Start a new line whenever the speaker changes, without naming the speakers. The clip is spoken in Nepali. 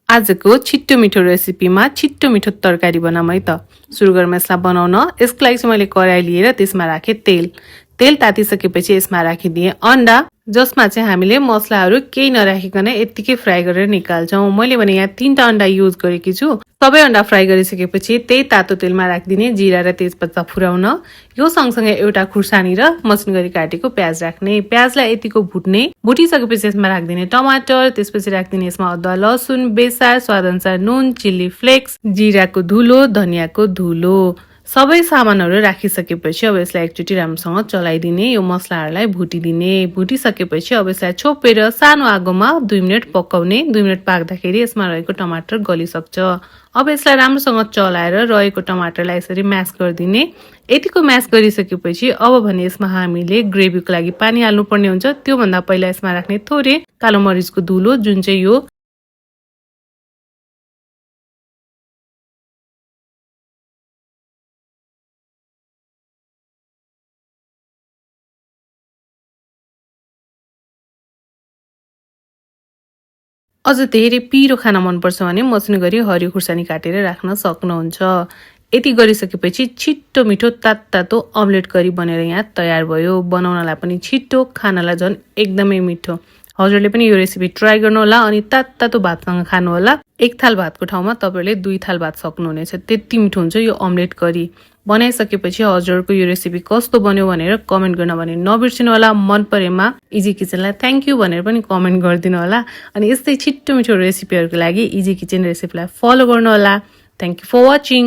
आजको छिट्टो मिठो रेसिपीमा छिट्टो मिठो तरकारी बनाऊँ है त। सुरु गरौँ यसलाई बनाउन। यसको लागि चाहिँ मैले कराई लिएर त्यसमा राखेँ तेल। तेल तातिसकेपछि यसमा राखिदिएँ अन्डा, जसमा चाहिँ हामीले मसलाहरू केही नराखिकन यत्तिकै फ्राई गरेर निकाल्छौँ। मैले भने यहाँ 3टा अन्डा युज गरेकी छु। सबै अन्डा फ्राई गरिसकेपछि त्यही तातो तेलमा राखिदिने जिरा र तेजपत्ता फुराउन। यो सँगसँगै एउटा खुर्सानी र मसिनो गरी काटेको प्याज राख्ने। प्याजलाई यतिको भुट्ने। भुटिसकेपछि यसमा राखिदिने टमाटर, त्यसपछि राखिदिने यसमा अदुवा लसुन, बेसार, स्वादअनुसार नुन, चिल्ली फ्लेक्स, जिराको धुलो, धनियाको धुलो। सबै सामानहरू राखिसकेपछि अब यसलाई एकचोटि राम्रोसँग चलाइदिने। यो मसलाहरूलाई भुटिदिने। भुटिसकेपछि अब यसलाई छोपेर सानो आगोमा 2 मिनेट पकाउने। 2 मिनेट पाक्दाखेरि यसमा रहेको टमाटर गलिसक्छ। अब यसलाई राम्रोसँग चलाएर रहेको टमाटरलाई यसरी म्यास गरिदिने। यतिको म्यास गरिसकेपछि अब भने यसमा हामीले ग्रेभीको लागि पानी हाल्नुपर्ने हुन्छ। त्यो भन्दा पहिला यसमा राख्ने थोरै कालो मरिचको धुलो, जुन चाहिँ यो अझ धेरै पिरो खान मनपर्छ भने मसिनो गरी हरियो खुर्सानी काटेर राख्न सक्नुहुन्छ। यति गरिसकेपछि छिट्टो मिठो तातो अमलेट करी बनेर यहाँ तयार भयो। बनाउनलाई पनि छिट्टो, खानलाई झन् एकदमै मिठो। हजुरले पनि यो रेसिपी ट्राई गर्नु होला अनि तातो भातसँग खानु होला। एक थाल भातको ठाउँमा तपाईले 2 थाल भात सक्नुहुनेछ। त्यति मिठो हुन्छ यो अमलेट करी। बनाइसकेपछि हजुरको यो रेसिपी कस्तो बन्यो भनेर कमेन्ट गर्न भने नबिर्सिनु होला। मन परेमा इजी किचनलाई थ्यांक यू भनेर पनि कमेन्ट गरिदिनु होला। अनि यस्तै छिट्टो मिठो रेसिपीहरुको लागि इजी किचन रेसिपीलाई फलो गर्नु होला। Thank you for watching.